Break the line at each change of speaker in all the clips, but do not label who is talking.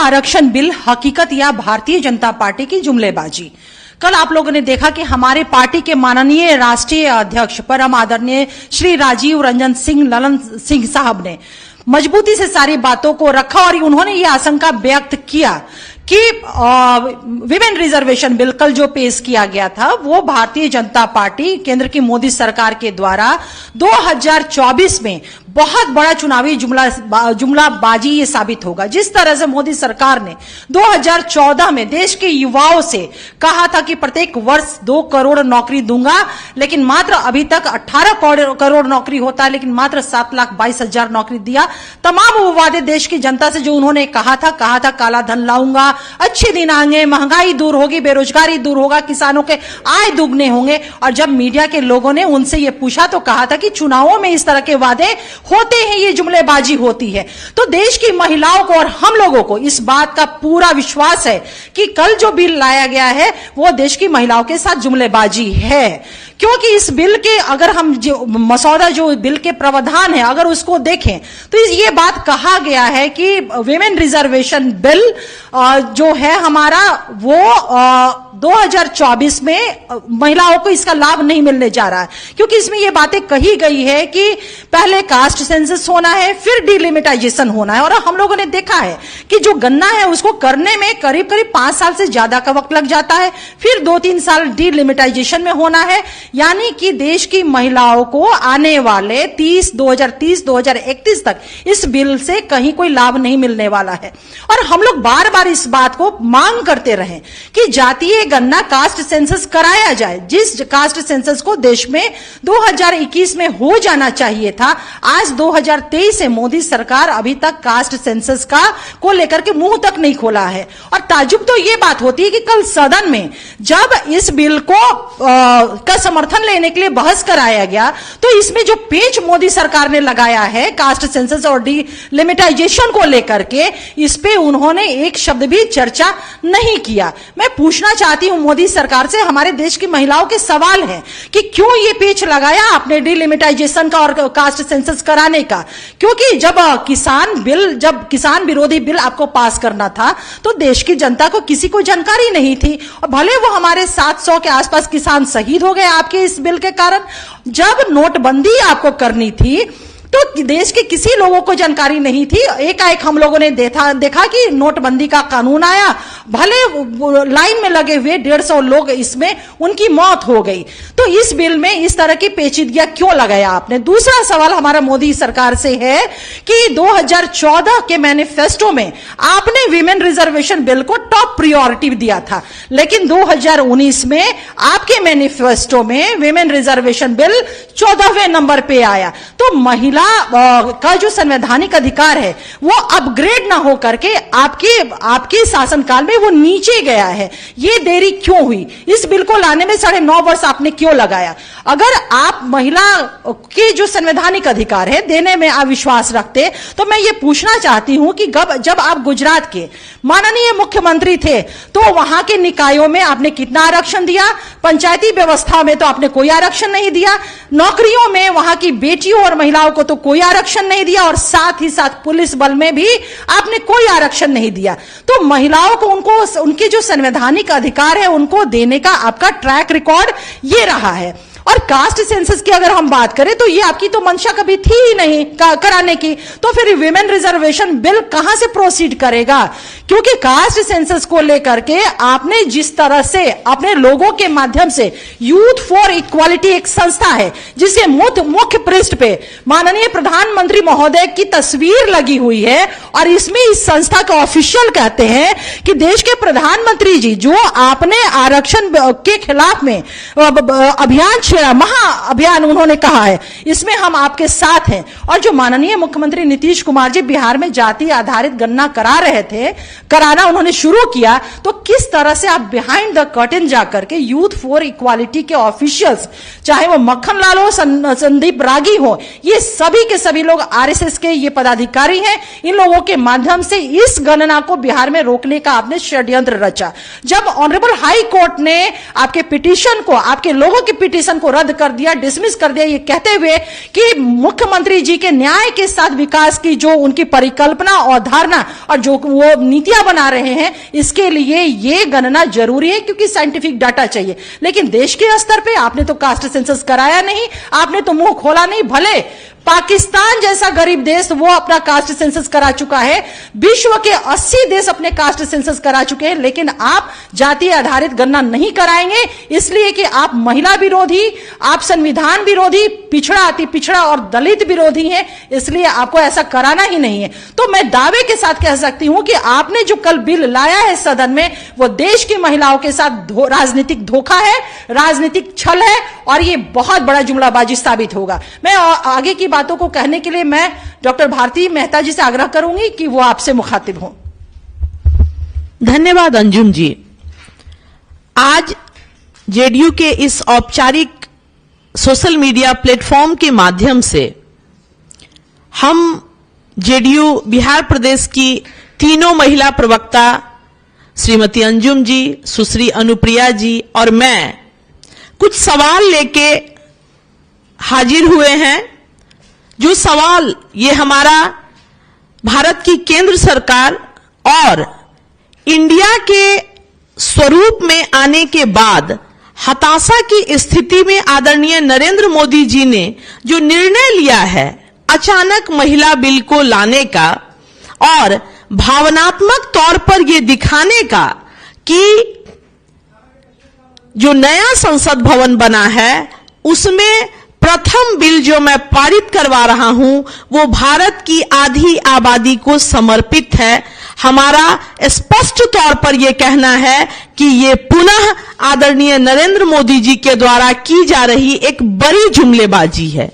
आरक्षण बिल हकीकत या भारतीय जनता पार्टी की जुमलेबाजी। कल आप लोगों ने देखा कि हमारे पार्टी के माननीय राष्ट्रीय अध्यक्ष परम आदरणीय श्री राजीव रंजन सिंह ललन सिंह साहब ने मजबूती से सारी बातों को रखा और उन्होंने ये आशंका व्यक्त किया कि विमेन रिजर्वेशन बिल कल जो पेश किया गया था वो भारतीय जनता पार्टी केंद्र की मोदी सरकार के द्वारा 2024 में बहुत बड़ा चुनावी जुमलाबाजी ये साबित होगा। जिस तरह से मोदी सरकार ने 2014 में देश के युवाओं से कहा था कि प्रत्येक वर्ष 2 करोड़ नौकरी दूंगा, लेकिन मात्र अभी तक 18 करोड़ नौकरी होता है, लेकिन मात्र 7,22,000 नौकरी दिया। तमाम वो वादे देश की जनता से जो उन्होंने कहा था काला धन लाऊंगा, अच्छे दिन आएंगे, महंगाई दूर होगी, बेरोजगारी दूर होगा, किसानों के आय दुगने होंगे। और जब मीडिया के लोगों ने उनसे ये पूछा तो कहा था कि चुनावों में इस तरह के वादे होते हैं, ये जुमलेबाजी होती है। तो देश की महिलाओं को और हम लोगों को इस बात का पूरा विश्वास है कि कल जो बिल लाया गया है वो देश की महिलाओं के साथ जुमलेबाजी है, क्योंकि इस बिल के अगर हम जो मसौदा जो बिल के प्रावधान है अगर उसको देखें तो ये बात कहा गया है कि विमेन रिजर्वेशन बिल जो है हमारा वो 2024 में महिलाओं को इसका लाभ नहीं मिलने जा रहा है, क्योंकि इसमें ये बातें कही गई है कि पहले कास्ट सेंसस होना है, फिर डिलिमिटाइजेशन होना है। और हम लोगों ने देखा है कि जो गणना है उसको करने में करीब 5 साल से ज्यादा का वक्त लग जाता है, फिर 2-3 साल डिलिमिटाइजेशन में होना है। यानी कि देश की महिलाओं को आने वाले 2030-2031 तक इस बिल से कहीं कोई लाभ नहीं मिलने वाला है। और हम लोग बार बार इस बात को मांग करते रहे कि जातीय गणना कास्ट सेंसस कराया जाए। जिस कास्ट सेंसस को देश में 2021 में हो जाना चाहिए था, आज 2023 से मोदी सरकार अभी तक कास्ट सेंसस को लेकर के मुंह तक नहीं खोला है। और ताजुब तो ये बात होती है कि कल सदन में जब इस बिल को का समर्थन लेने के लिए बहस कराया गया तो इसमें जो पेच मोदी सरकार ने लगाया है कास्ट सेंसस और डिलिमिटाइजेशन को लेकर के, इस पे उन्होंने एक शब्द भी चर्चा नहीं किया। मैं पूछना चाहती हूं मोदी सरकार से, हमारे देश की महिलाओं के सवाल है कि क्यों ये पेच लगाया आपने डिलिमिटाइजेशन का और कास्ट सेंसस कराने का? क्योंकि जब किसान विरोधी बिल आपको पास करना था तो देश की जनता को किसी को जानकारी नहीं थी, और भले वो हमारे 700 के आसपास किसान शहीद हो गए आपके इस बिल के कारण। जब नोटबंदी आपको करनी थी तो देश के किसी लोगों को जानकारी नहीं थी। एकाएक हम लोगों ने देखा कि नोटबंदी का कानून आया, भले लाइन में लगे हुए 150 लोग इसमें उनकी मौत हो गई। तो इस बिल में इस तरह की पेचीदगियां क्यों लगाया आपने? दूसरा सवाल हमारा मोदी सरकार से है कि 2014 के मैनिफेस्टो में आपने विमेन रिजर्वेशन बिल को टॉप प्रायोरिटी दिया था, लेकिन 2019 में आपके मैनिफेस्टो में विमेन रिजर्वेशन बिल 14वें नंबर पे आया। तो महिला का जो संवैधानिक अधिकार है वो अपग्रेड ना हो करके आपके शासनकाल में वो नीचे गया है। ये देरी क्यों हुई? इस बिल को लाने में 9.5 वर्ष आपने क्यों लगाया? अगर आप महिला के जो संवैधानिक अधिकार है देने में आप विश्वास रखते तो मैं ये पूछना चाहती हूं कि जब आप गुजरात के माननीय मुख्यमंत्री थे तो वहां के निकायों में आपने कितना आरक्षण दिया? पंचायती व्यवस्था में तो आपने कोई आरक्षण नहीं दिया, नौकरियों में वहां की बेटियों और महिलाओं को तो कोई आरक्षण नहीं दिया, और साथ ही साथ पुलिस बल में भी आपने कोई आरक्षण नहीं दिया। तो महिलाओं को उनके जो संवैधानिक अधिकार है उनको देने का आपका ट्रैक रिकॉर्ड ये रहा है। और कास्ट सेंसस की अगर हम बात करें तो ये आपकी तो मंशा कभी थी ही नहीं कराने की, तो फिर विमेन रिजर्वेशन बिल कहां से प्रोसीड करेगा? क्योंकि कास्ट सेंसस को लेकर के आपने जिस तरह से अपने लोगों के माध्यम से यूथ फॉर इक्वालिटी एक संस्था है जिसके मुख्य पृष्ठ पे माननीय प्रधानमंत्री महोदय की तस्वीर लगी हुई है, और इसमें इस संस्था के ऑफिशियल कहते हैं कि देश के प्रधानमंत्री जी जो आपने आरक्षण के खिलाफ में अभियान महाअभियान उन्होंने कहा है, इसमें हम आपके साथ हैं। और जो माननीय मुख्यमंत्री नीतीश कुमार जी बिहार में जाति आधारित गणना कराना उन्होंने शुरू किया, तो किस तरह से आप बिहाइंड द कर्टेन जाकर के यूथ फॉर इक्वालिटी के ऑफिशियल्स, चाहे वो मक्खन लाल हो, संदीप रागी हो, ये सभी के सभी लोग आरएसएस के ये पदाधिकारी हैं, इन लोगों के माध्यम से इस गणना को बिहार में रोकने का आपने षड्यंत्र रचा। जब ऑनरेबल हाई कोर्ट ने आपके पिटीशन को, आपके लोगों के पिटीशन को रद्द कर दिया, डिसमिस कर दिया, ये कहते हुए कि मुख्यमंत्री जी के न्याय के साथ विकास की जो उनकी परिकल्पना और धारणा और जो वो नीतियां बना रहे हैं, इसके लिए ये गणना जरूरी है क्योंकि साइंटिफिक डाटा चाहिए। लेकिन देश के स्तर पे आपने तो कास्ट सेंसस कराया नहीं, आपने तो मुंह खोला नहीं। भले पाकिस्तान जैसा गरीब देश वो अपना कास्ट सेंसस करा चुका है, विश्व के 80 देश अपने कास्ट सेंसस करा चुके हैं, लेकिन आप जाति आधारित गणना नहीं कराएंगे, इसलिए कि आप महिला विरोधी, आप संविधान विरोधी, पिछड़ा, अति पिछड़ा और दलित विरोधी हैं, इसलिए आपको ऐसा कराना ही नहीं है। तो मैं दावे के साथ कह सकती हूं कि आपने जो कल बिल लाया है सदन में, वो देश की महिलाओं के साथ राजनीतिक धोखा है, राजनीतिक छल है और ये बहुत बड़ा जुमलाबाजी साबित होगा। मैं आगे की बातों को कहने के लिए मैं डॉक्टर भारती मेहता जी से आग्रह करूंगी कि वो आपसे मुखातिब हों।
धन्यवाद अंजुम जी। आज जेडीयू के इस औपचारिक सोशल मीडिया प्लेटफॉर्म के माध्यम से हम जेडीयू बिहार प्रदेश की तीनों महिला प्रवक्ता श्रीमती अंजुम जी, सुश्री अनुप्रिया जी और मैं कुछ सवाल लेके हाजिर हुए हैं। जो सवाल ये हमारा भारत की केंद्र सरकार और इंडिया के स्वरूप में आने के बाद हताशा की स्थिति में आदरणीय नरेंद्र मोदी जी ने जो निर्णय लिया है अचानक महिला बिल को लाने का और भावनात्मक तौर पर यह दिखाने का कि जो नया संसद भवन बना है उसमें प्रथम बिल जो मैं पारित करवा रहा हूं वो भारत की आधी आबादी को समर्पित है। हमारा स्पष्ट तौर पर यह कहना है कि ये पुनः आदरणीय नरेंद्र मोदी जी के द्वारा की जा रही एक बड़ी जुमलेबाजी है।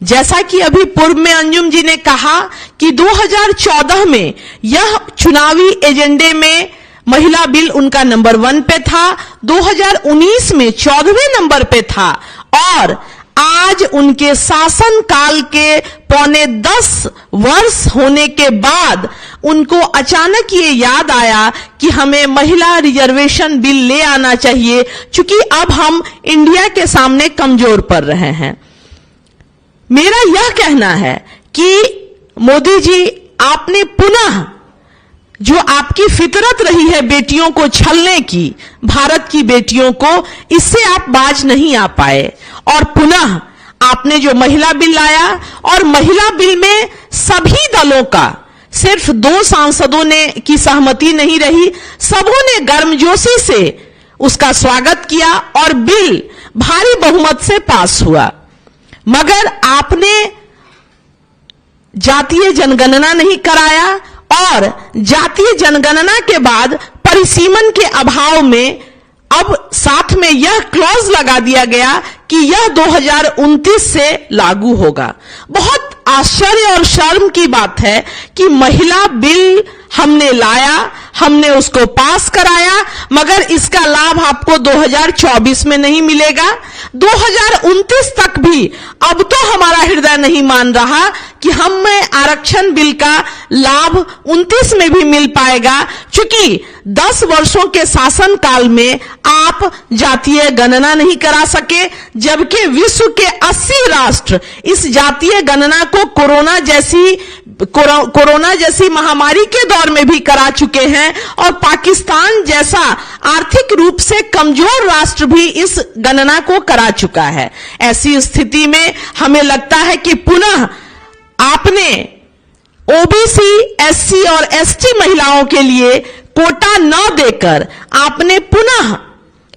जैसा कि अभी पूर्व में अंजुम जी ने कहा कि 2014 में यह चुनावी एजेंडे में महिला बिल उनका नंबर 1 पे था, 2019 में 14वें नंबर पे था और आज उनके शासन काल के पौने 10 वर्ष होने के बाद उनको अचानक ये याद आया कि हमें महिला रिजर्वेशन बिल ले आना चाहिए, क्योंकि अब हम इंडिया के सामने कमजोर पड़ रहे हैं। मेरा यह कहना है कि मोदी जी आपने पुनः जो आपकी फितरत रही है बेटियों को छलने की, भारत की बेटियों को, इससे आप बाज नहीं आ पाए और पुनः आपने जो महिला बिल लाया और महिला बिल में सभी दलों का, सिर्फ 2 सांसदों ने की सहमति नहीं रही, सबों ने गर्मजोशी से उसका स्वागत किया और बिल भारी बहुमत से पास हुआ। मगर आपने जातीय जनगणना नहीं कराया और जातीय जनगणना के बाद परिसीमन के अभाव में अब साथ में यह क्लॉज लगा दिया गया कि यह 2029 से लागू होगा। बहुत आश्चर्य और शर्म की बात है कि महिला बिल हमने लाया, हमने उसको पास कराया, मगर इसका लाभ आपको 2024 में नहीं मिलेगा, 2029 तक भी अब तो हमारा हृदय नहीं मान रहा कि हमें आरक्षण बिल का लाभ 29 में भी मिल पाएगा, क्योंकि 10 वर्षों के शासन काल में आप जातीय गणना नहीं करा सके, जबकि विश्व के 80 राष्ट्र इस जातीय गणना को कोरोना जैसी महामारी के दौर में भी करा चुके हैं और पाकिस्तान जैसा आर्थिक रूप से कमजोर राष्ट्र भी इस गणना को करा चुका है। ऐसी स्थिति में हमें लगता है कि पुनः आपने ओबीसी, एससी और एसटी महिलाओं के लिए कोटा न देकर आपने पुनः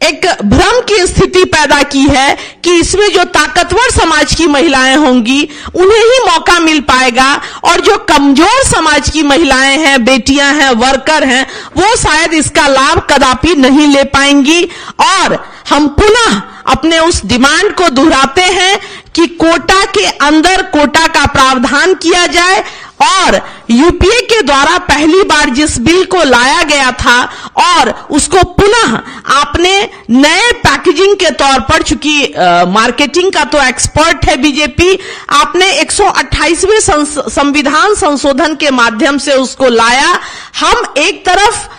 एक भ्रम की स्थिति पैदा की है कि इसमें जो ताकतवर समाज की महिलाएं होंगी उन्हें ही मौका मिल पाएगा और जो कमजोर समाज की महिलाएं हैं, बेटियां हैं, वर्कर हैं, वो शायद इसका लाभ कदापि नहीं ले पाएंगी। और हम पुनः अपने उस डिमांड को दोहराते हैं कि कोटा के अंदर कोटा का प्रावधान किया जाए और यूपीए के द्वारा पहली बार जिस बिल को लाया गया था और उसको पुनः आपने नए पैकेजिंग के तौर पर, चूंकि मार्केटिंग का तो एक्सपर्ट है बीजेपी, आपने 128वें संविधान संशोधन के माध्यम से उसको लाया। हम एक तरफ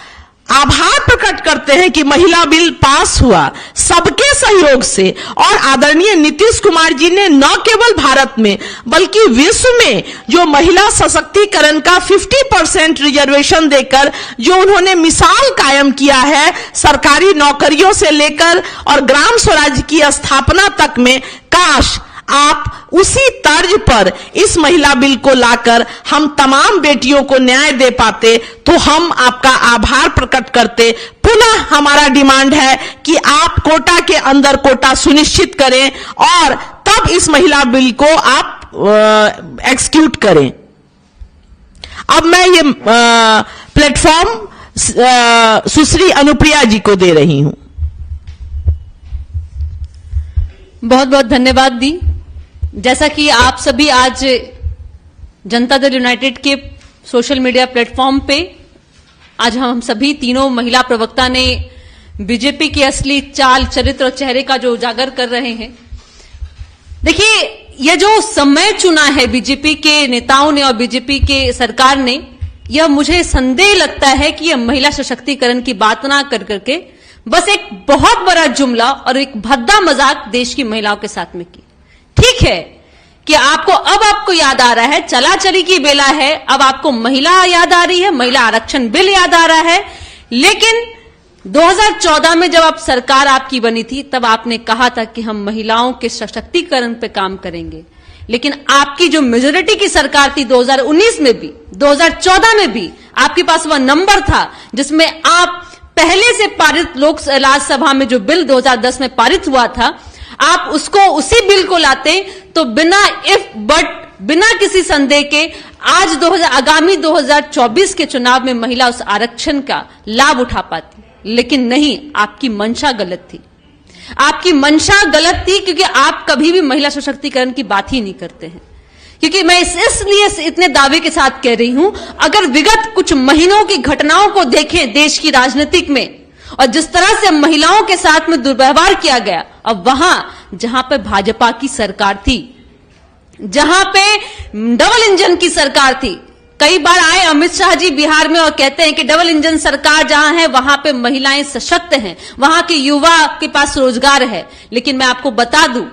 आभार प्रकट करते हैं कि महिला बिल पास हुआ, सबके सहयोग से और आदरणीय नीतीश कुमार जी ने न केवल भारत में बल्कि विश्व में जो महिला सशक्तिकरण का 50% रिजर्वेशन देकर जो उन्होंने मिसाल कायम किया है, सरकारी नौकरियों से लेकर और ग्राम स्वराज की स्थापना तक में, काश आप उसी तर्ज पर इस महिला बिल को लाकर हम तमाम बेटियों को न्याय दे पाते तो हम आपका आभार प्रकट करते। पुनः हमारा डिमांड है कि आप कोटा के अंदर कोटा सुनिश्चित करें और तब इस महिला बिल को आप एक्सक्यूट करें। अब मैं ये प्लेटफॉर्म सुश्री अनुप्रिया जी को दे रही हूं।
बहुत बहुत धन्यवाद दी। जैसा कि आप सभी आज जनता दल यूनाइटेड के सोशल मीडिया प्लेटफॉर्म पे आज हम सभी तीनों महिला प्रवक्ता ने बीजेपी की असली चाल, चरित्र और चेहरे का जो उजागर कर रहे हैं। देखिए, यह जो समय चुना है बीजेपी के नेताओं ने और बीजेपी के सरकार ने, यह मुझे संदेह लगता है कि यह महिला सशक्तिकरण की बात ना कर करके बस एक बहुत बड़ा जुमला और एक भद्दा मजाक देश की महिलाओं के साथ में की। ठीक है कि आपको याद आ रहा है, चला चली की बेला है, अब आपको महिला याद आ रही है, महिला आरक्षण बिल याद आ रहा है। लेकिन 2014 में जब आप सरकार आपकी बनी थी, तब आपने कहा था कि हम महिलाओं के सशक्तिकरण पे काम करेंगे। लेकिन आपकी जो मेजोरिटी की सरकार थी 2019 में भी, 2014 में भी आपके पास वह नंबर था जिसमें आप पहले से पारित राज्यसभा में जो बिल 2010 में पारित हुआ था, आप उसी बिल को लाते तो बिना इफ बट, बिना किसी संदेह के आज आगामी 2024 के चुनाव में महिला उस आरक्षण का लाभ उठा पाती। लेकिन नहीं, आपकी मंशा गलत थी। आपकी मंशा गलत थी क्योंकि आप कभी भी महिला सशक्तिकरण की बात ही नहीं करते हैं। क्योंकि मैं इसलिए इतने दावे के साथ कह रही हूं, अगर विगत कुछ महीनों की घटनाओं को देखें देश की राजनीतिक में और जिस तरह से महिलाओं के साथ में दुर्व्यवहार किया गया, अब वहां जहां पे भाजपा की सरकार थी, जहां पे डबल इंजन की सरकार थी, कई बार आए अमित शाह जी बिहार में और कहते हैं कि डबल इंजन सरकार जहां है वहां पे महिलाएं सशक्त हैं, वहां के युवा के पास रोजगार है। लेकिन मैं आपको बता दूं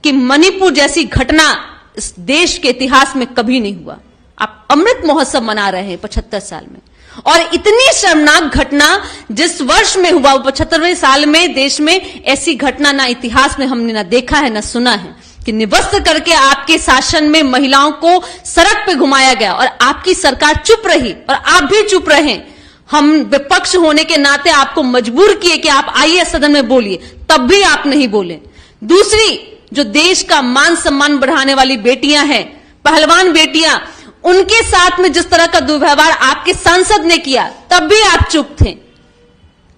कि मणिपुर जैसी घटना इस देश के इतिहास में कभी नहीं हुआ। आप अमृत महोत्सव मना रहे हैं 75 साल में, और इतनी शर्मनाक घटना जिस वर्ष में हुआ, 75वें साल में देश में ऐसी घटना ना इतिहास में हमने ना देखा है ना सुना है कि निवस्त्र करके आपके शासन में महिलाओं को सड़क पे घुमाया गया और आपकी सरकार चुप रही और आप भी चुप रहे। हम विपक्ष होने के नाते आपको मजबूर किए कि आप आइए सदन में बोलिए, तब भी आप नहीं बोले। दूसरी, जो देश का मान सम्मान बढ़ाने वाली बेटियां हैं, पहलवान बेटियां, उनके साथ में जिस तरह का दुर्व्यवहार आपके सांसद ने किया, तब भी आप चुप थे।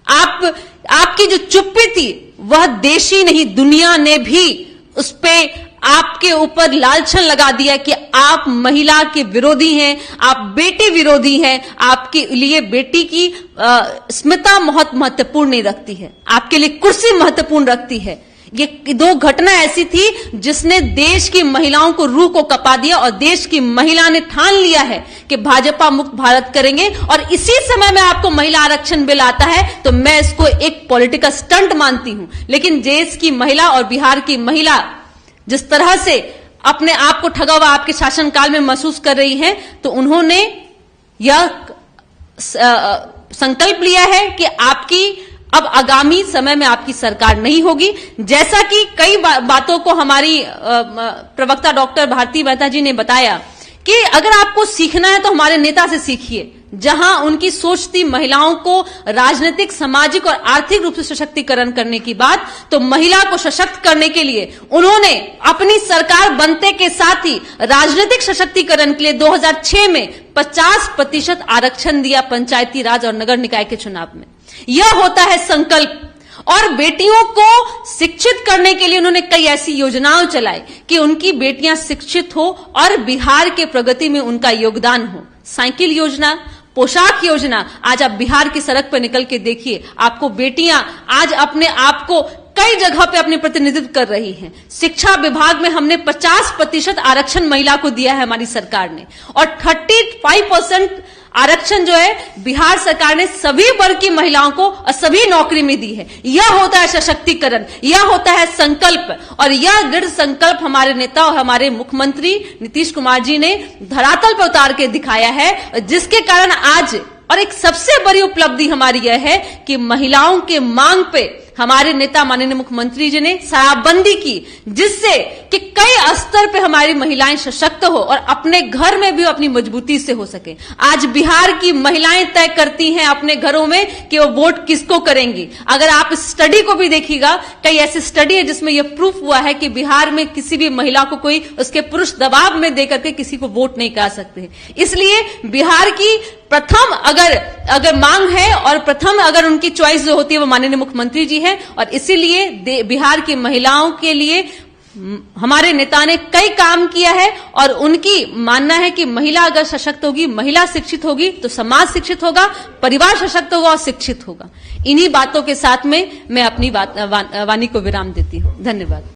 आपकी जो चुप्पी थी वह देश ही नहीं दुनिया ने भी उस पे आपके ऊपर लालछन लगा दिया कि आप महिला के विरोधी हैं, आप बेटी विरोधी हैं, आपके लिए बेटी की स्मिता बहुत महत्वपूर्ण नहीं रखती है, आपके लिए कुर्सी महत्वपूर्ण रखती है। ये दो घटना ऐसी थी जिसने देश की महिलाओं को रूह को कपा दिया और देश की महिला ने ठान लिया है कि भाजपा मुक्त भारत करेंगे। और इसी समय में आपको महिला आरक्षण बिल आता है तो मैं इसको एक पॉलिटिकल स्टंट मानती हूं। लेकिन देश की महिला और बिहार की महिला जिस तरह से अपने आप को ठगा हुआ आपके शासनकाल में महसूस कर रही है, तो उन्होंने यह संकल्प लिया है कि आपकी अब आगामी समय में आपकी सरकार नहीं होगी। जैसा कि कई बातों को हमारी प्रवक्ता डॉक्टर भारती मेहता जी ने बताया कि अगर आपको सीखना है तो हमारे नेता से सीखिए, जहां उनकी सोच थी महिलाओं को राजनीतिक, सामाजिक और आर्थिक रूप से सशक्तिकरण करने की बात, तो महिला को सशक्त करने के लिए उन्होंने अपनी सरकार बनते के साथ ही राजनीतिक सशक्तिकरण के लिए 2006 में 50% आरक्षण दिया पंचायती राज और नगर निकाय के चुनाव में। यह होता है संकल्प। और बेटियों को शिक्षित करने के लिए उन्होंने कई ऐसी योजनाएं चलाई कि उनकी बेटियां शिक्षित हो और बिहार के प्रगति में उनका योगदान हो। साइकिल योजना, पोशाक योजना, आज आप बिहार की सड़क पर निकल के देखिए, आपको बेटियां आज अपने आप को कई जगह पे अपने प्रतिनिधित्व कर रही हैं। शिक्षा विभाग में हमने 50% आरक्षण महिला को दिया है हमारी सरकार ने, और 35% आरक्षण जो है बिहार सरकार ने सभी वर्ग की महिलाओं को और सभी नौकरी में दी है। यह होता है सशक्तिकरण, यह होता है संकल्प, और यह दृढ़ संकल्प हमारे नेता और हमारे मुख्यमंत्री नीतीश कुमार जी ने धरातल पर उतार के दिखाया है, जिसके कारण आज और एक सबसे बड़ी उपलब्धि हमारी यह है कि महिलाओं के मांग पे हमारे नेता माननीय मुख्यमंत्री जी ने शराबबंदी की, जिससे कि कई स्तर पे हमारी महिलाएं सशक्त हो और अपने घर में भी अपनी मजबूती से हो सके। आज बिहार की महिलाएं तय करती हैं अपने घरों में कि वो वोट किसको करेंगी। अगर आप स्टडी को भी देखिएगा, कई ऐसी स्टडी है जिसमें यह प्रूफ हुआ है कि बिहार में किसी भी महिला को कोई उसके पुरुष दबाव में देकर के किसी को वोट नहीं करा सकते। इसलिए बिहार की प्रथम अगर मांग है और प्रथम अगर उनकी चॉइस जो होती है वो माननीय मुख्यमंत्री जी हैं, और इसीलिए बिहार की महिलाओं के लिए हमारे नेता ने कई काम किया है, और उनकी मानना है कि महिला अगर सशक्त होगी, महिला शिक्षित होगी तो समाज शिक्षित होगा, परिवार सशक्त होगा और शिक्षित होगा। इन्हीं बातों के साथ में मैं अपनी वाणी को विराम देती हूं। धन्यवाद।